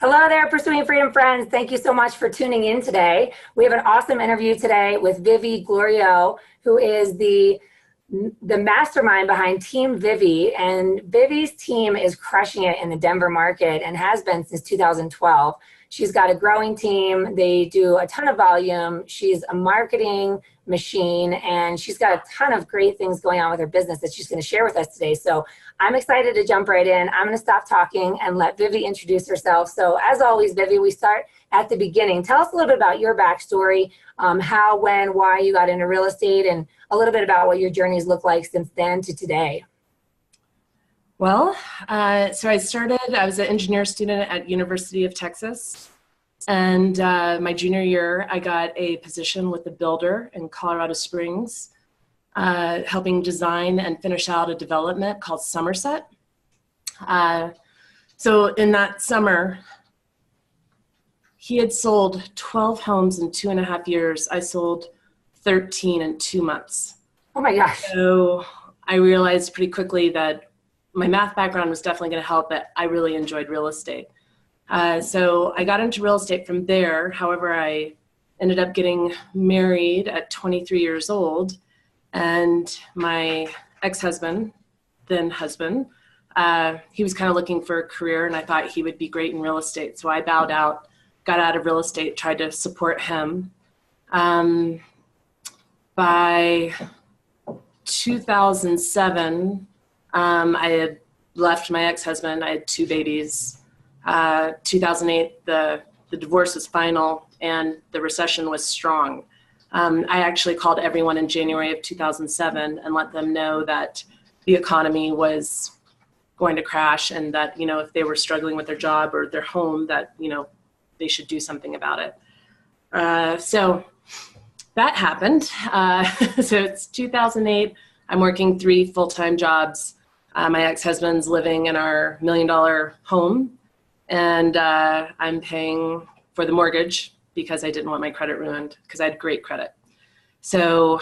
Hello there, Pursuing Freedom friends. Thank you so much for tuning in today. We have an awesome interview today with Vivi Gloriod, who is the mastermind behind Team Vivi. And Vivi's team is crushing it in the Denver market and has been since 2012. She's got a growing team. They do a ton of volume. She's a marketing machine, and she's got a ton of great things going on with her business that she's going to share with us today. So I'm excited to jump right in. I'm going to stop talking and let Vivi introduce herself. So as always, Vivi, we start at the beginning. Tell us a little bit about your backstory, how, when, why you got into real estate, and a little bit about what your journeys look like since then to today. Well, so I was an engineer student at University of Texas. And my junior year, I got a position with a builder in Colorado Springs, helping design and finish out a development called Somerset. So in that summer, he had sold 12 homes in 2.5 years. I sold 13 in 2 months. Oh my gosh. So I realized pretty quickly that my math background was definitely going to help, but I really enjoyed real estate. So I got into real estate from there. However, I ended up getting married at 23 years old, and my ex-husband, then husband, he was kind of looking for a career, and I thought he would be great in real estate. So I bowed out, got out of real estate, tried to support him. By 2007, I had left my ex-husband. I had 2 babies. 2008, the divorce was final and the recession was strong. I actually called everyone in January of 2007 and let them know that the economy was going to crash, and that, if they were struggling with their job or their home, that, they should do something about it. So that happened. So it's 2008. I'm working 3 full-time jobs. My ex-husband's living in our $1 million home, and I'm paying for the mortgage because I didn't want my credit ruined, because I had great credit. So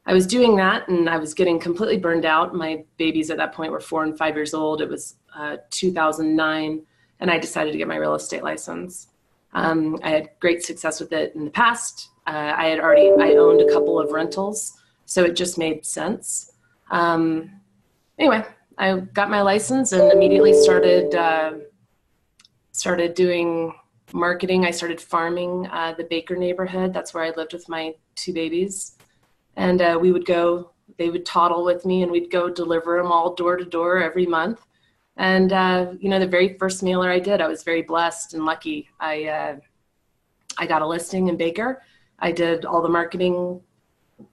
I was doing that, and I was getting completely burned out. My babies at that point were 4 and 5 years old. It was 2009, and I decided to get my real estate license. I had great success with it in the past. I owned a couple of rentals, so it just made sense. Anyway, I got my license and immediately started doing marketing. I started farming the Baker neighborhood. That's where I lived with my 2 babies. And they would toddle with me, and we'd go deliver them all door to door every month. And, the very first mailer I did, I was very blessed and lucky. I got a listing in Baker. I did all the marketing,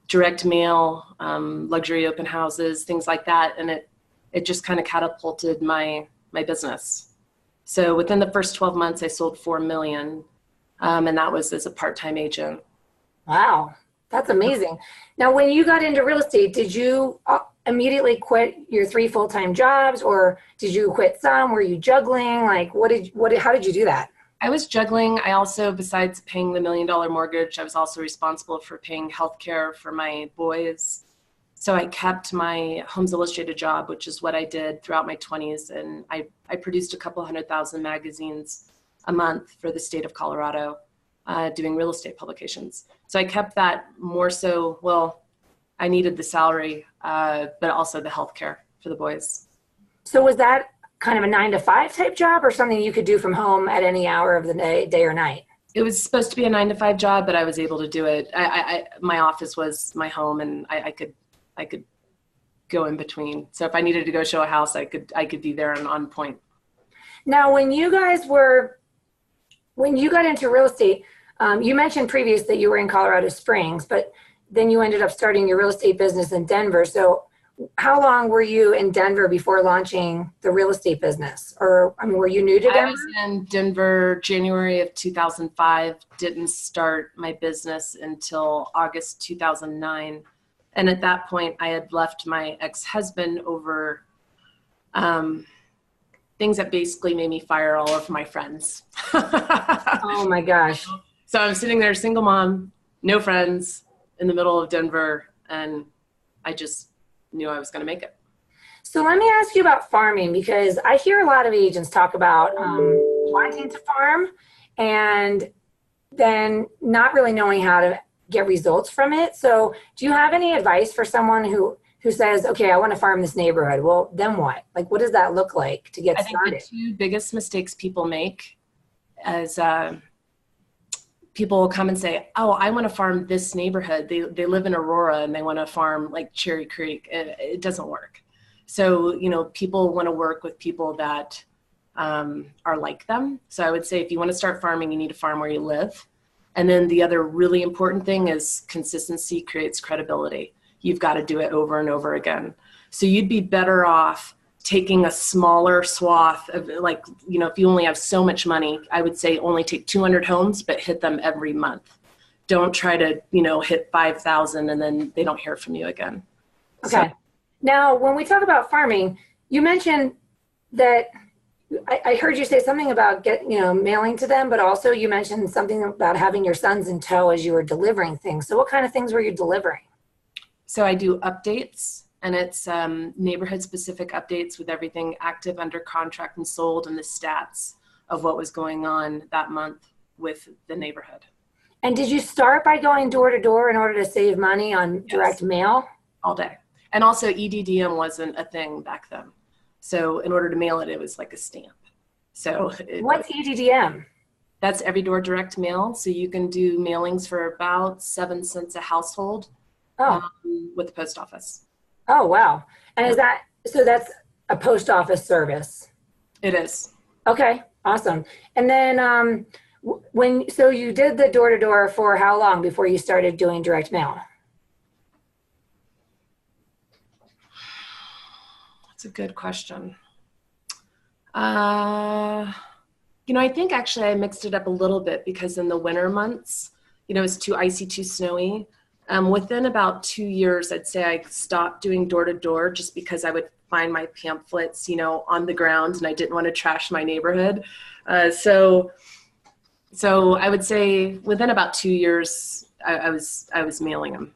direct mail, luxury open houses, things like that. And it just kind of catapulted my business. So within the first 12 months, I sold $4 million, and that was as a part-time agent. Wow, that's amazing. Now, when you got into real estate, did you immediately quit your 3 full-time jobs, or did you quit some? Were you juggling? Like, how did you do that? I was juggling. I also, besides paying the $1 million mortgage, I was also responsible for paying healthcare for my boys. So I kept my Homes Illustrated job, which is what I did throughout my 20s. And I produced a couple 100,000 magazines a month for the state of Colorado, doing real estate publications. So I kept that more so, well, I needed the salary, but also the healthcare for the boys. So was that kind of a 9-to-5 type job, or something you could do from home at any hour of the day or night? It was supposed to be a 9-to-5 job, but I was able to do it. My office was my home, and I could go in between. So if I needed to go show a house, I could be there and on point. Now, when you got into real estate, you mentioned previous that you were in Colorado Springs, but then you ended up starting your real estate business in Denver. So how long were you in Denver before launching the real estate business? Or, were you new to Denver? I was in Denver January of 2005, didn't start my business until August 2009. And at that point, I had left my ex-husband over things that basically made me fire all of my friends. Oh my gosh. So I'm sitting there, single mom, no friends, in the middle of Denver, and I just knew I was going to make it. So let me ask you about farming, because I hear a lot of agents talk about wanting to farm and then not really knowing how to get results from it. So do you have any advice for someone who says, okay, I want to farm this neighborhood? Well, then what? Like, what does that look like to get started? I think the two biggest mistakes people make is people will come and say, oh, I want to farm this neighborhood. They live in Aurora and they want to farm like Cherry Creek. It doesn't work. So, you know, people want to work with people that are like them. So I would say if you want to start farming, you need to farm where you live. And then the other really important thing is consistency creates credibility. You've got to do it over and over again. So you'd be better off taking a smaller swath of, like, you know, if you only have so much money, I would say only take 200 homes, but hit them every month. Don't try to, you know, hit 5,000 and then they don't hear from you again. Okay. So, now, when we talk about farming, you mentioned that I heard you say something about mailing to them, but also you mentioned something about having your sons in tow as you were delivering things. So what kind of things were you delivering? So I do updates, and it's neighborhood specific updates with everything active, under contract, and sold, and the stats of what was going on that month with the neighborhood. And did you start by going door to door in order to save money on direct mail? All day. And also EDDM wasn't a thing back then. So in order to mail it, it was like a stamp. So what's EDDM? That's every door direct mail. So you can do mailings for about 7 cents a household with the post office. Oh, wow. And is that, so that's a post office service? It is. Okay, awesome. And then so you did the door to door for how long before you started doing direct mail? That's a good question. You know, I think actually I mixed it up a little bit because in the winter months, you know, it's too icy, too snowy. Within about 2 years, I'd say I stopped doing door to door just because I would find my pamphlets, you know, on the ground and I didn't want to trash my neighborhood. So I would say within about 2 years, I was mailing them.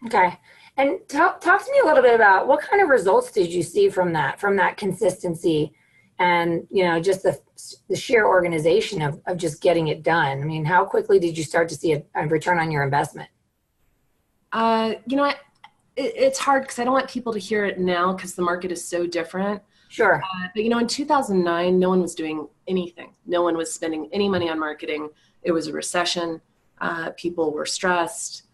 Okay. And talk to me a little bit about what kind of results did you see from that consistency and, you know, just the sheer organization of just getting it done? I mean, how quickly did you start to see a return on your investment? You know, it's hard because I don't want people to hear it now because the market is so different. Sure. But, you know, in 2009, no one was doing anything. No one was spending any money on marketing. It was a recession. People were stressed.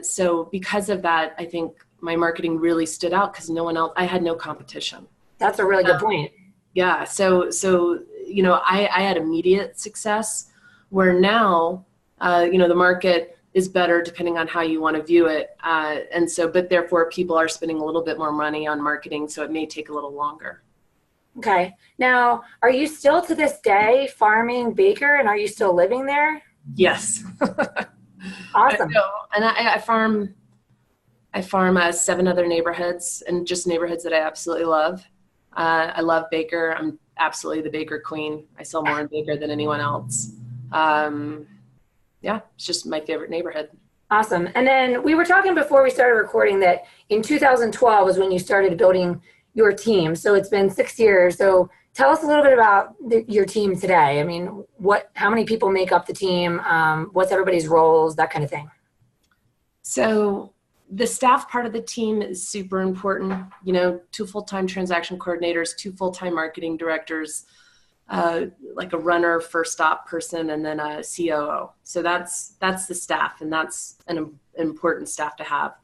So because of that, I think my marketing really stood out because no one else, I had no competition. That's a really good point. Yeah. So, you know, I had immediate success where now, you know, the market is better depending on how you want to view it. And so, but therefore people are spending a little bit more money on marketing. So it may take a little longer. Okay. Now, are you still to this day farming Baker and are you still living there? Yes. Awesome. And I farm 7 other neighborhoods and just neighborhoods that I absolutely love. I love Baker. I'm absolutely the Baker queen. I sell more in Baker than anyone else. Yeah, it's just my favorite neighborhood. Awesome. And then we were talking before we started recording that in 2012 was when you started building your team. So it's been 6 years. So tell us a little bit about your team today. I mean, how many people make up the team? What's everybody's roles, that kind of thing? So the staff part of the team is super important. You know, 2 full-time transaction coordinators, 2 full-time marketing directors, like a runner, first stop person, and then a COO. So that's the staff, and that's an important staff to have.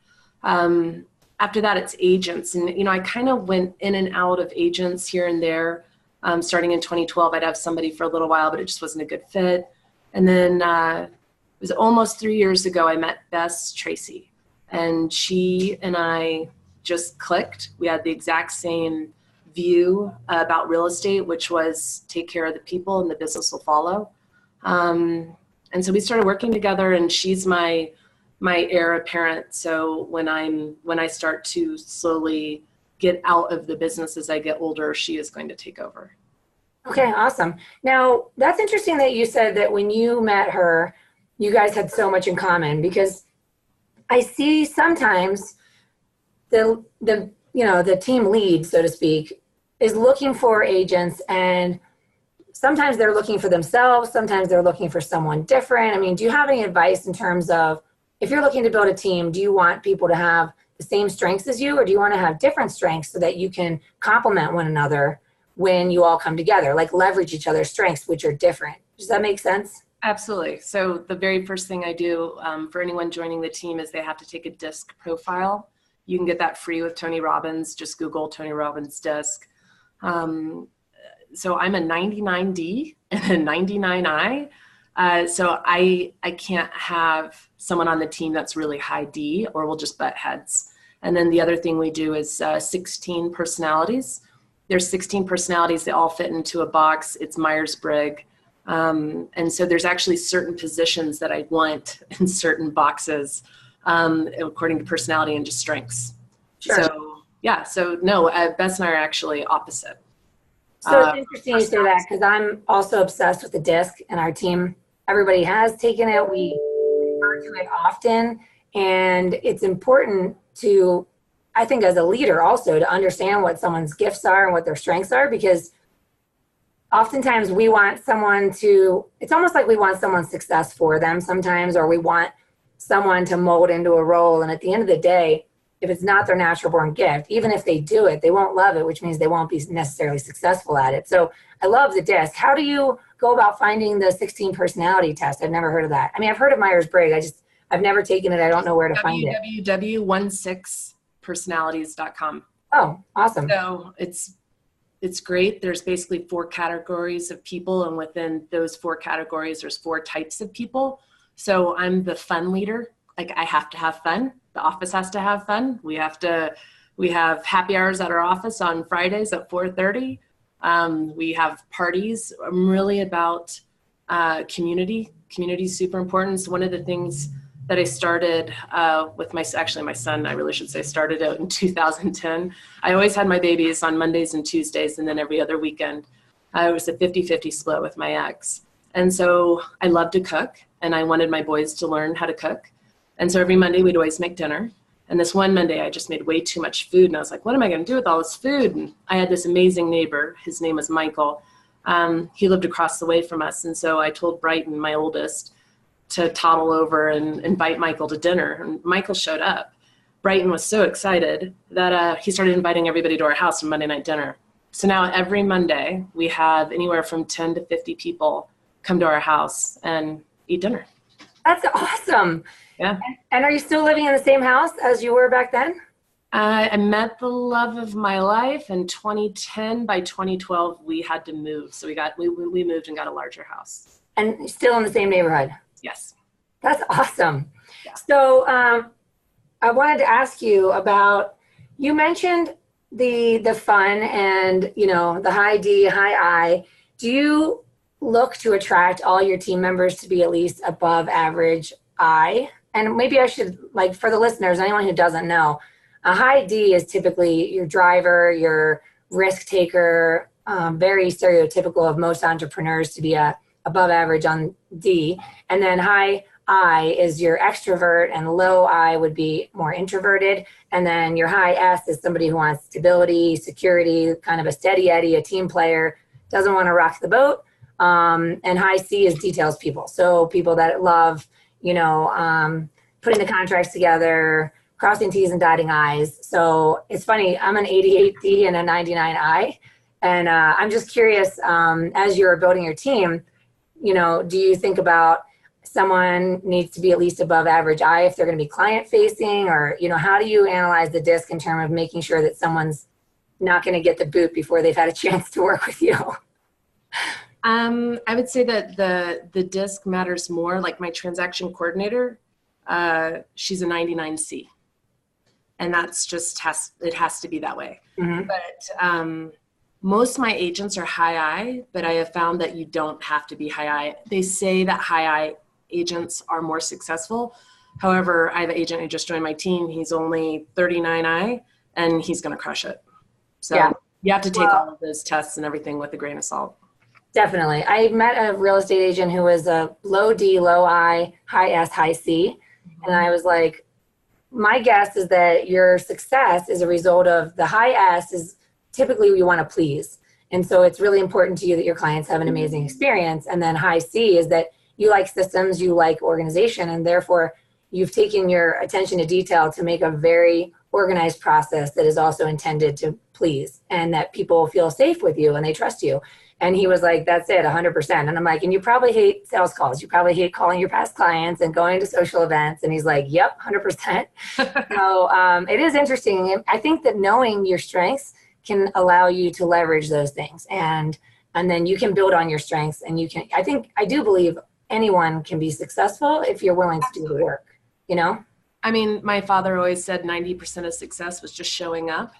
After that, it's agents. And, you know, I kind of went in and out of agents here and there. Starting in 2012, I'd have somebody for a little while, but it just wasn't a good fit. And then it was almost 3 years ago, I met Bess Tracy. And she and I just clicked. We had the exact same view about real estate, which was take care of the people and the business will follow. And so we started working together, and she's my heir apparent. So when I start to slowly get out of the business as I get older, she is going to take over. Okay, awesome. Now, that's interesting that you said that when you met her, you guys had so much in common, because I see sometimes the team lead, so to speak, is looking for agents and sometimes they're looking for themselves, sometimes they're looking for someone different. I mean, do you have any advice in terms of, if you're looking to build a team, do you want people to have the same strengths as you, or do you want to have different strengths so that you can complement one another when you all come together, like leverage each other's strengths, which are different? Does that make sense? Absolutely. So the very first thing I do for anyone joining the team is they have to take a DISC profile. You can get that free with Tony Robbins. Just Google Tony Robbins DISC. So I'm a 99D and a 99I. So I can't have someone on the team that's really high D, or we'll just butt heads. And then the other thing we do is 16 personalities. There's 16 personalities. They all fit into a box. It's Myers-Briggs. And so there's actually certain positions that I want in certain boxes according to personality and just strengths. Sure. So yeah, so no, Bess and I are actually opposite. So it's interesting you say that, because I'm also obsessed with the DISC, and our team, everybody has taken it. We refer to it often, and it's important to, I think, as a leader also, to understand what someone's gifts are and what their strengths are, because oftentimes we want someone to, it's almost like we want someone's success for them sometimes, or we want someone to mold into a role. And at the end of the day, if it's not their natural born gift, even if they do it, they won't love it, which means they won't be necessarily successful at it. So I love the DISC. How do you go about finding the 16 personality test? I've never heard of that. I mean, I've heard of Myers-Briggs. I've never taken it. I don't know where to find it. www.16personalities.com. Oh, awesome. So it's great. There's basically 4 categories of people, and within those 4 categories, there's 4 types of people. So I'm the fun leader. Like, I have to have fun. The office has to have fun. We have happy hours at our office on Fridays at 4:30. We have parties. I'm really about community. Community is super important. So one of the things that I started with my son, I really should say, started out in 2010. I always had my babies on Mondays and Tuesdays, and then every other weekend. It was a 50-50 split with my ex. And so I love to cook, and I wanted my boys to learn how to cook. And so every Monday we'd always make dinner. And this one Monday I just made way too much food, and I was like, what am I going to do with all this food? And I had this amazing neighbor. His name was Michael. He lived across the way from us. And so I told Brighton, my oldest, to toddle over and invite Michael to dinner. And Michael showed up. Brighton was so excited that he started inviting everybody to our house for Monday night dinner. So now every Monday we have anywhere from 10 to 50 people come to our house and eat dinner. That's awesome. Yeah. And are you still living in the same house as you were back then? I met the love of my life in 2010. By 2012, we had to move. So we moved and got a larger house. And still in the same neighborhood? Yes. That's awesome. Yeah. So I wanted to ask you about, you mentioned the fun and, the high D, high I. Do you look to attract all your team members to be at least above average I? And maybe I should, for the listeners, anyone who doesn't know, a high D is typically your driver, your risk taker, very stereotypical of most entrepreneurs to be above average on D. And then high I is your extrovert, and low I would be more introverted. And then your high S is somebody who wants stability, security, kind of a steady Eddie, a team player, doesn't want to rock the boat. And high C is details people. So people that love, putting the contracts together, crossing T's and dotting I's. So it's funny, I'm an 88D and a 99I. And I'm just curious, as you're building your team, do you think about someone needs to be at least above average I if they're going to be client facing, or, how do you analyze the DISC in terms of making sure that someone's not going to get the boot before they've had a chance to work with you? I would say that the DISC matters more. Like my transaction coordinator, she's a 99C, and that's just it has to be that way. Mm-hmm. But most of my agents are high I, but I have found that you don't have to be high I. They say that high I agents are more successful. However, I have an agent who just joined my team. He's only 39I, and he's going to crush it. So yeah. You have to take all of those tests and everything with a grain of salt. Definitely. I met a real estate agent who was a low D, low I, high S, high C. And I was like, my guess is that your success is a result of the high S is typically you want to please. And so it's really important to you that your clients have an amazing experience. And then high C is that you like systems, you like organization, and therefore you've taken your attention to detail to make a very organized process that is also intended to please, and that people feel safe with you and they trust you. And he was like, that's it, 100%. And I'm like, and you probably hate sales calls. You probably hate calling your past clients and going to social events. And he's like, yep, 100%. So it is interesting. I think that knowing your strengths can allow you to leverage those things. And then you can build on your strengths, and you can, I do believe anyone can be successful if you're willing to do the work, you know? I mean, my father always said 90% of success was just showing up.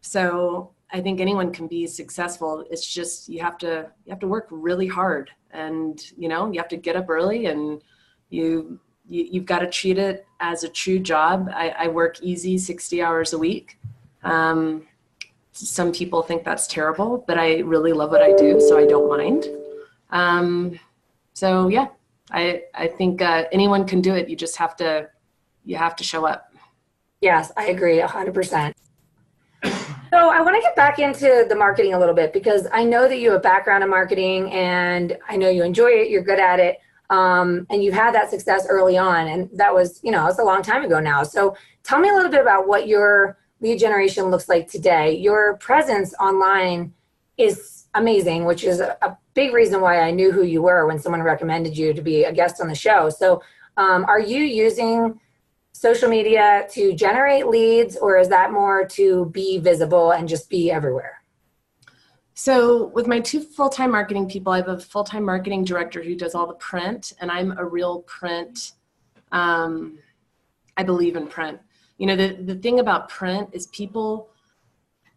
So I think anyone can be successful. It's just, you have to work really hard, and, you know, you have to get up early, and you've got to treat it as a true job. I work easy 60 hours a week. Some people think that's terrible, but I really love what I do, so I don't mind. So yeah, I think anyone can do it. You just have to show up. Yes, I agree 100%. So I want to get back into the marketing a little bit, because I know that you have a background in marketing, and I know you enjoy it, you're good at it, and you've had that success early on, and that was, you know, it's a long time ago now. So tell me a little bit about what your lead generation looks like today. Your presence online is amazing, which is a big reason why I knew who you were when someone recommended you to be a guest on the show. So are you using social media to generate leads, or is that more to be visible and just be everywhere? So with my 2 full-time marketing people, I have a full-time marketing director who does all the print, and I'm a real print. I believe in print. You know, the thing about print is people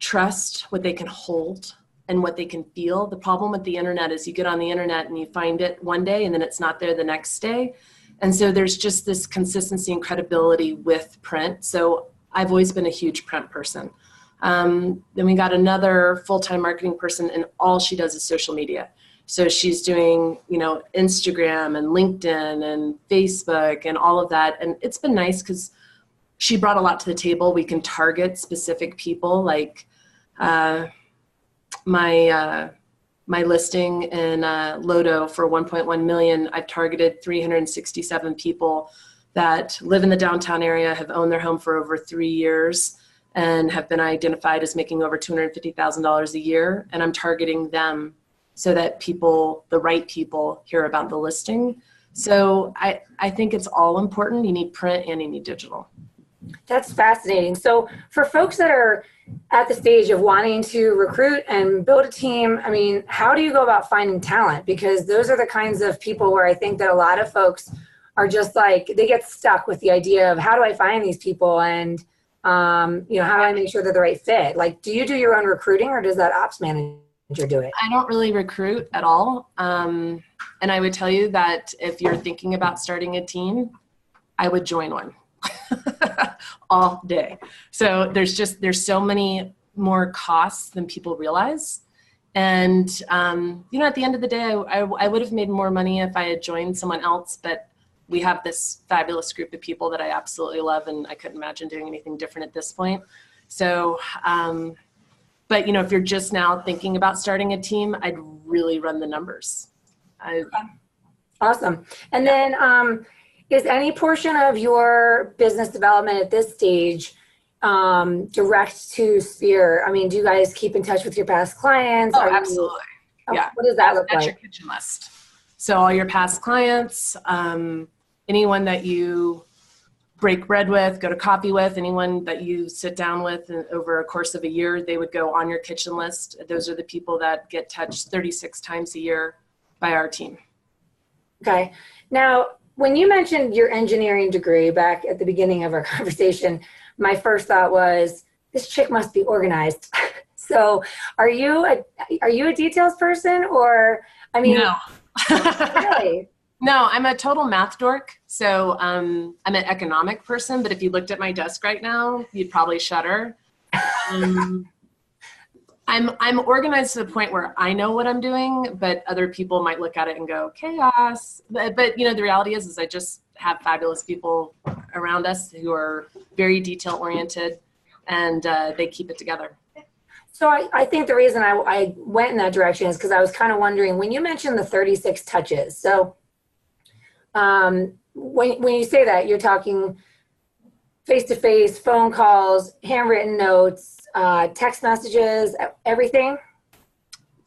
trust what they can hold and what they can feel. The problem with the internet is you get on the internet and you find it one day and then it's not there the next day. And so there's just this consistency and credibility with print. So I've always been a huge print person. Then we got another full-time marketing person, and all she does is social media. So she's doing, you know, Instagram and LinkedIn and Facebook and all of that. And it's been nice because she brought a lot to the table. We can target specific people, like my listing in Lodo for 1.1 million. I've targeted 367 people that live in the downtown area, have owned their home for over 3 years, and have been identified as making over $250,000 a year. And I'm targeting them so that people, the right people, hear about the listing. So I think it's all important. You need print and you need digital. That's fascinating. So for folks that are at the stage of wanting to recruit and build a team, I mean, how do you go about finding talent? Because those are the kinds of people where I think that a lot of folks are just like, they get stuck with the idea of how do I find these people, and you know, how do I make sure they're the right fit? Like, do you do your own recruiting, or does that ops manager do it? I don't really recruit at all. And I would tell you that if you're thinking about starting a team, I would join one. All day. So there's so many more costs than people realize. And, you know, at the end of the day, I would have made more money if I had joined someone else, but we have this fabulous group of people that I absolutely love, and I couldn't imagine doing anything different at this point. So, but, you know, if you're just now thinking about starting a team, I'd really run the numbers. Awesome. And then, is any portion of your business development at this stage direct to Sphere? I mean, do you guys keep in touch with your past clients? Oh, absolutely. Yeah. What does that look like? That's your kitchen list. So all your past clients, anyone that you break bread with, go to coffee with, anyone that you sit down with over a course of a year, they would go on your kitchen list. Those are the people that get touched 36 times a year by our team. Okay. Now, when you mentioned your engineering degree back at the beginning of our conversation, my first thought was, this chick must be organized. So are you a details person, or, I mean, no. Really? No, I'm a total math dork. So I'm an economic person, but if you looked at my desk right now, you'd probably shudder. I'm organized to the point where I know what I'm doing, but other people might look at it and go, chaos. But you know, the reality is I just have fabulous people around us who are very detail oriented, and they keep it together. So I think the reason I went in that direction is because I was kind of wondering when you mentioned the 36 touches. So when you say that, you're talking face-to-face, phone calls, handwritten notes, text messages, everything?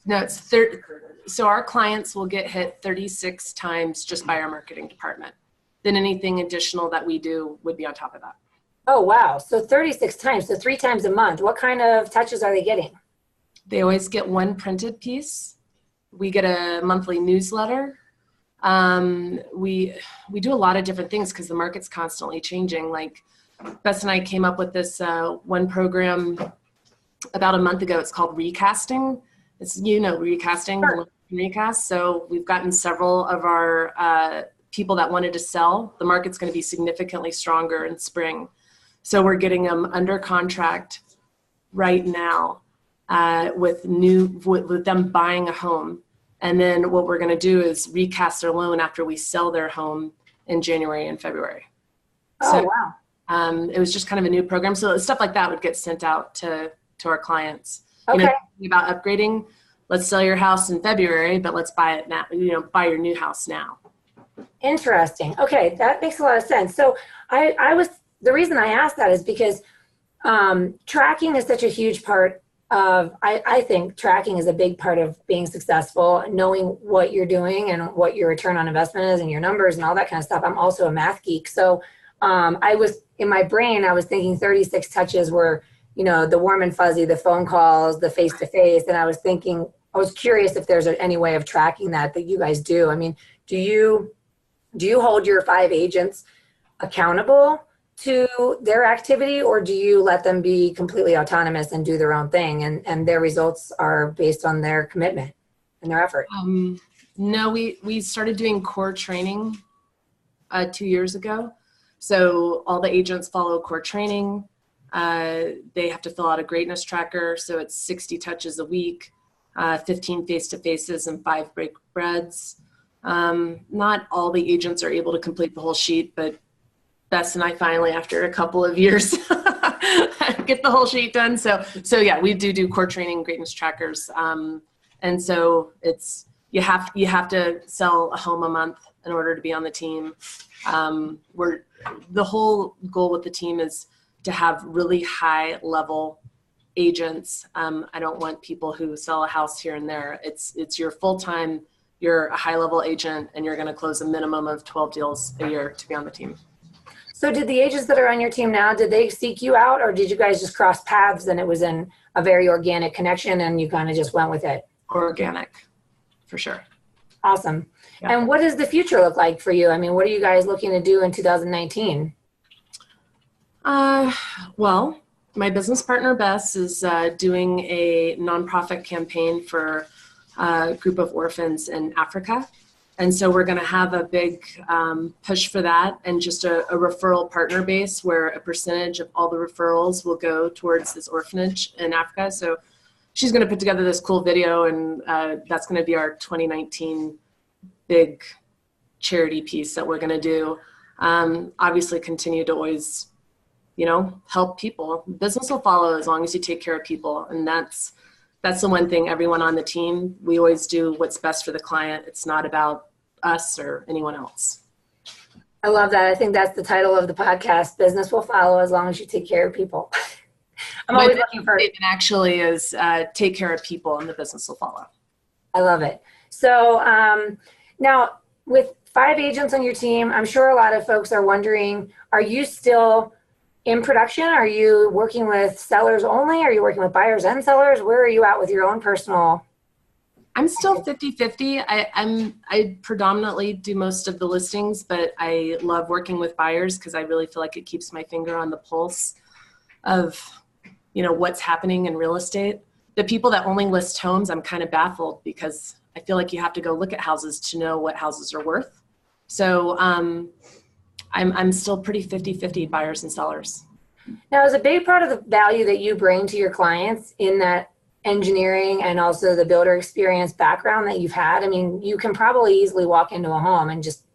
No, so our clients will get hit 36 times just by our marketing department. Then anything additional that we do would be on top of that. Oh, wow. So 36 times, so 3 times a month. What kind of touches are they getting? They always get one printed piece. We get a monthly newsletter. We do a lot of different things because the market's constantly changing. Like Bess and I came up with this one program about a month ago. It's called Recasting. It's, recasting, Sure. recast. So we've gotten several of our people that wanted to sell. The market's going to be significantly stronger in spring. So we're getting them under contract right now with them buying a home. And then what we're going to do is recast their loan after we sell their home in January and February. Oh, wow. It was just kind of a new program. So stuff like that would get sent out to our clients. Okay. About upgrading, let's sell your house in February, but let's buy it now, buy your new house now. Interesting. Okay, that makes a lot of sense. So the reason I asked that is because tracking is such a huge part of, I think tracking is a big part of being successful, knowing what you're doing and what your return on investment is and your numbers and all that kind of stuff. I'm also a math geek. So in my brain, I was thinking 36 touches were, the warm and fuzzy, the phone calls, the face-to-face. And I was curious if there's any way of tracking that you guys do. I mean, do you hold your 5 agents accountable to their activity, or do you let them be completely autonomous and do their own thing and their results are based on their commitment and their effort? No, we started doing core training 2 years ago. So all the agents follow core training. They have to fill out a greatness tracker. So it's 60 touches a week, 15 face-to-faces and 5 break breads. Not all the agents are able to complete the whole sheet, but Bess and I finally, after a couple of years, get the whole sheet done. So yeah, we do core training, greatness trackers. And so you have to sell a home a month in order to be on the team. The whole goal with the team is to have really high level agents. I don't want people who sell a house here and there. It's your full-time, you're a high level agent and you're going to close a minimum of 12 deals a year to be on the team. So did the agents that are on your team now, did they seek you out, or did you guys just cross paths and it was in a very organic connection and you kind of just went with it? Organic, for sure. Awesome. Yeah. And what does the future look like for you? I mean, what are you guys looking to do in 2019? Well, my business partner, Bess, is doing a nonprofit campaign for a group of orphans in Africa. And so we're going to have a big push for that, and just a referral partner base where a percentage of all the referrals will go towards this orphanage in Africa. So she's going to put together this cool video, and that's going to be our 2019 big charity piece that we're going to do. Obviously continue to always, help people. Business will follow as long as you take care of people. And that's the one thing, everyone on the team, we always do what's best for the client. It's not about us or anyone else. I love that. I think that's the title of the podcast. Business will follow as long as you take care of people. I'm always looking for it. Actually is take care of people and the business will follow. I love it. So now with 5 agents on your team, I'm sure a lot of folks are wondering, are you still in production? Are you working with sellers only? Are you working with buyers and sellers? Where are you at with your own personal? I'm still 50-50. I predominantly do most of the listings, but I love working with buyers because I really feel like it keeps my finger on the pulse of, what's happening in real estate. The people that only list homes, I'm kind of baffled because I feel like you have to go look at houses to know what houses are worth. So I'm still pretty 50-50 buyers and sellers. Now, is a big part of the value that you bring to your clients in that engineering and also the builder experience background that you've had? I mean, you can probably easily walk into a home and just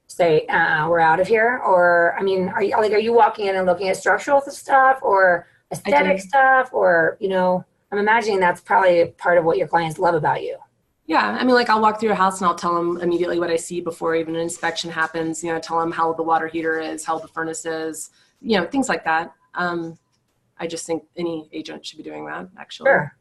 say, we're out of here. Or, I mean, are you walking in and looking at structural stuff or aesthetic stuff or, I'm imagining that's probably part of what your clients love about you. Yeah, I mean, like I'll walk through a house and I'll tell them immediately what I see before even an inspection happens. You know, tell them how the water heater is, how the furnace is, you know, things like that. I just think any agent should be doing that, actually. Sure.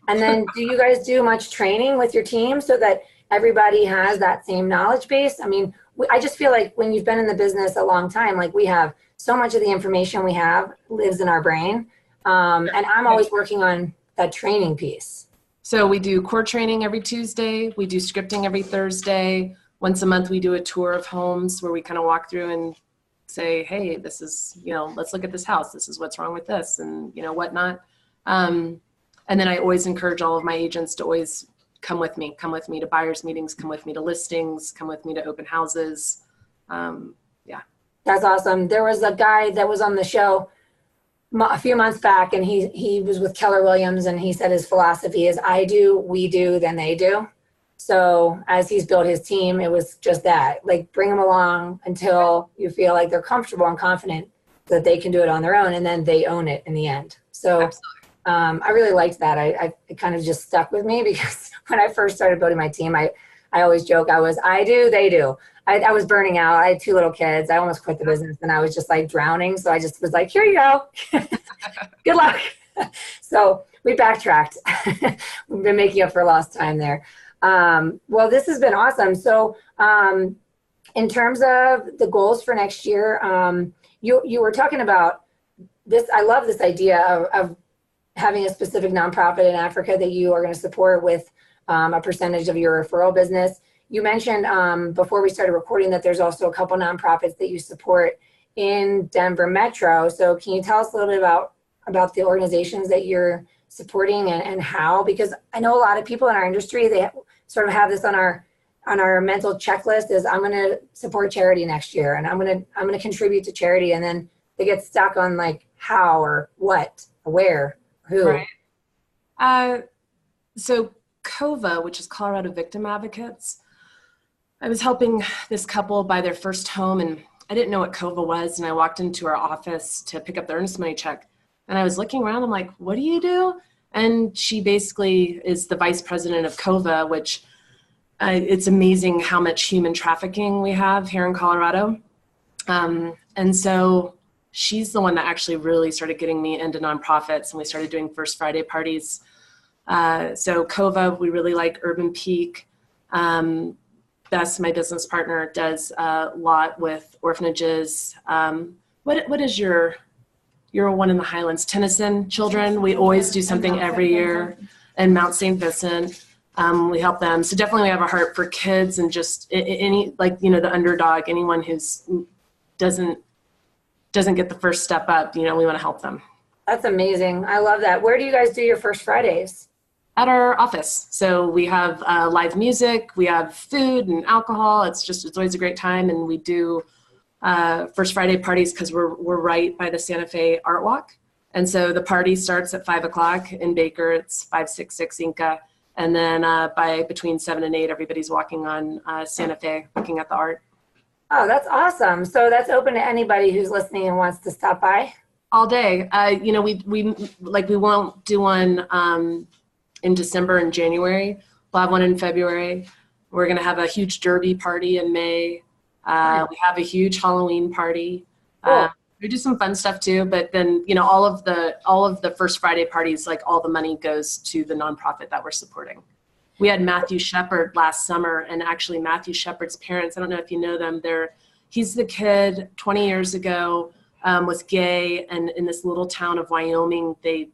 And then do you guys do much training with your team so that everybody has that same knowledge base? I mean, I just feel like when you've been in the business a long time, like we have so much of the information we have lives in our brain. And I'm always working on that training piece. So we do core training every Tuesday. We do scripting every Thursday. Once a month, we do a tour of homes where we kind of walk through and say, hey, this is, you know, let's look at this house. This is what's wrong with this and, you know, whatnot. And then I always encourage all of my agents to always come with me to buyers meetings, come with me to listings, come with me to open houses. Yeah. That's awesome. There was a guy that was on the show a few months back, and he was with Keller Williams, and he said his philosophy is I do, we do, then they do. So as he's built his team, it was just that, like bring them along until you feel like they're comfortable and confident that they can do it on their own, and then they own it in the end. So I really liked that. It kind of just stuck with me because when I first started building my team, I always joke I do, they do. I was burning out. I had 2 little kids. I almost quit the business and I was just like drowning. So I just was like, here you go. Good luck. So we backtracked. We've been making up for lost time there. Well, this has been awesome. So in terms of the goals for next year, you were talking about this. I love this idea of having a specific nonprofit in Africa that you are going to support with a percentage of your referral business. You mentioned before we started recording that there's also a couple nonprofits that you support in Denver Metro. So can you tell us a little bit about the organizations that you're supporting and how? Because I know a lot of people in our industry, they sort of have this on our mental checklist is I'm going to support charity next year and I'm going to contribute to charity, and then they get stuck on like how or what or where, who. Right. So COVA, which is Colorado Victim Advocates, I was helping this couple buy their first home, and I didn't know what COVA was, and I walked into our office to pick up the earnest money check, and I was looking around, I'm like, what do you do? And she basically is the vice president of COVA, which it's amazing how much human trafficking we have here in Colorado. And so she's the one that actually really started getting me into nonprofits, and we started doing First Friday parties. So COVA, we really like Urban Peak. Bess, my business partner, does a lot with orphanages. What is your one in the Highlands? Tennyson children. We always do something every year. And Mount St. Vincent, we help them. So definitely we have a heart for kids and just any, like, you know, the underdog, anyone who's doesn't get the first step up, you know, we want to help them. That's amazing. I love that. Where do you guys do your First Fridays? At our office. So we have live music, we have food and alcohol. It's always a great time. And we do First Friday parties because we're right by the Santa Fe Art Walk. And so the party starts at 5 o'clock in Baker. It's 566 Inca. And then by between 7 and 8, everybody's walking on Santa Fe looking at the art. Oh, that's awesome. So that's open to anybody who's listening and wants to stop by? All day. You know, we won't do one in December and January. We'll have one in February. We're going to have a huge derby party in May. We have a huge Halloween party. Cool. We do some fun stuff too, but then, you know, all of the First Friday parties, like all the money goes to the nonprofit that we're supporting. We had Matthew Shepard last summer, and actually Matthew Shepard's parents, I don't know if you know them, he's the kid 20 years ago, was gay, and in this little town of Wyoming, they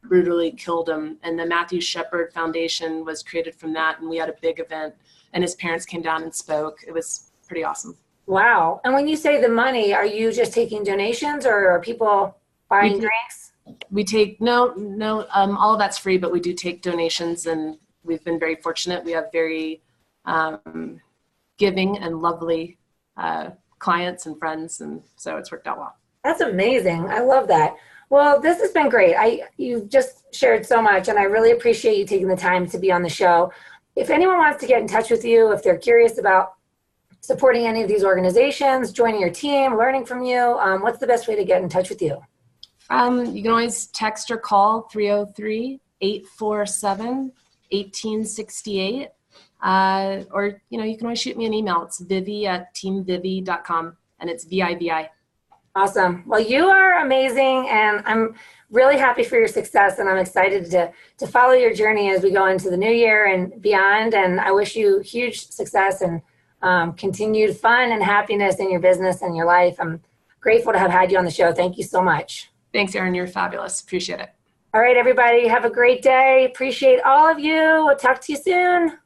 brutally killed him. And the Matthew Shepard Foundation was created from that. And we had a big event, and his parents came down and spoke. It was pretty awesome. Wow. And when you say the money, are you just taking donations, or are people buying drinks? We take, no, all of that's free, but we do take donations, and we've been very fortunate. We have very giving and lovely clients and friends. And so it's worked out well. That's amazing. I love that. Well, this has been great. You've just shared so much, and I really appreciate you taking the time to be on the show. If anyone wants to get in touch with you, if they're curious about supporting any of these organizations, joining your team, learning from you, what's the best way to get in touch with you? You can always text or call 847-1868. Or, you can always shoot me an email. It's vivi@teamvivi.com, and it's VIVI. Awesome. Well, you are amazing, and I'm really happy for your success, and I'm excited to follow your journey as we go into the new year and beyond. And I wish you huge success and continued fun and happiness in your business and your life. I'm grateful to have had you on the show. Thank you so much. Thanks, Erin. You're fabulous. Appreciate it. All right, everybody, have a great day. Appreciate all of you. We'll talk to you soon.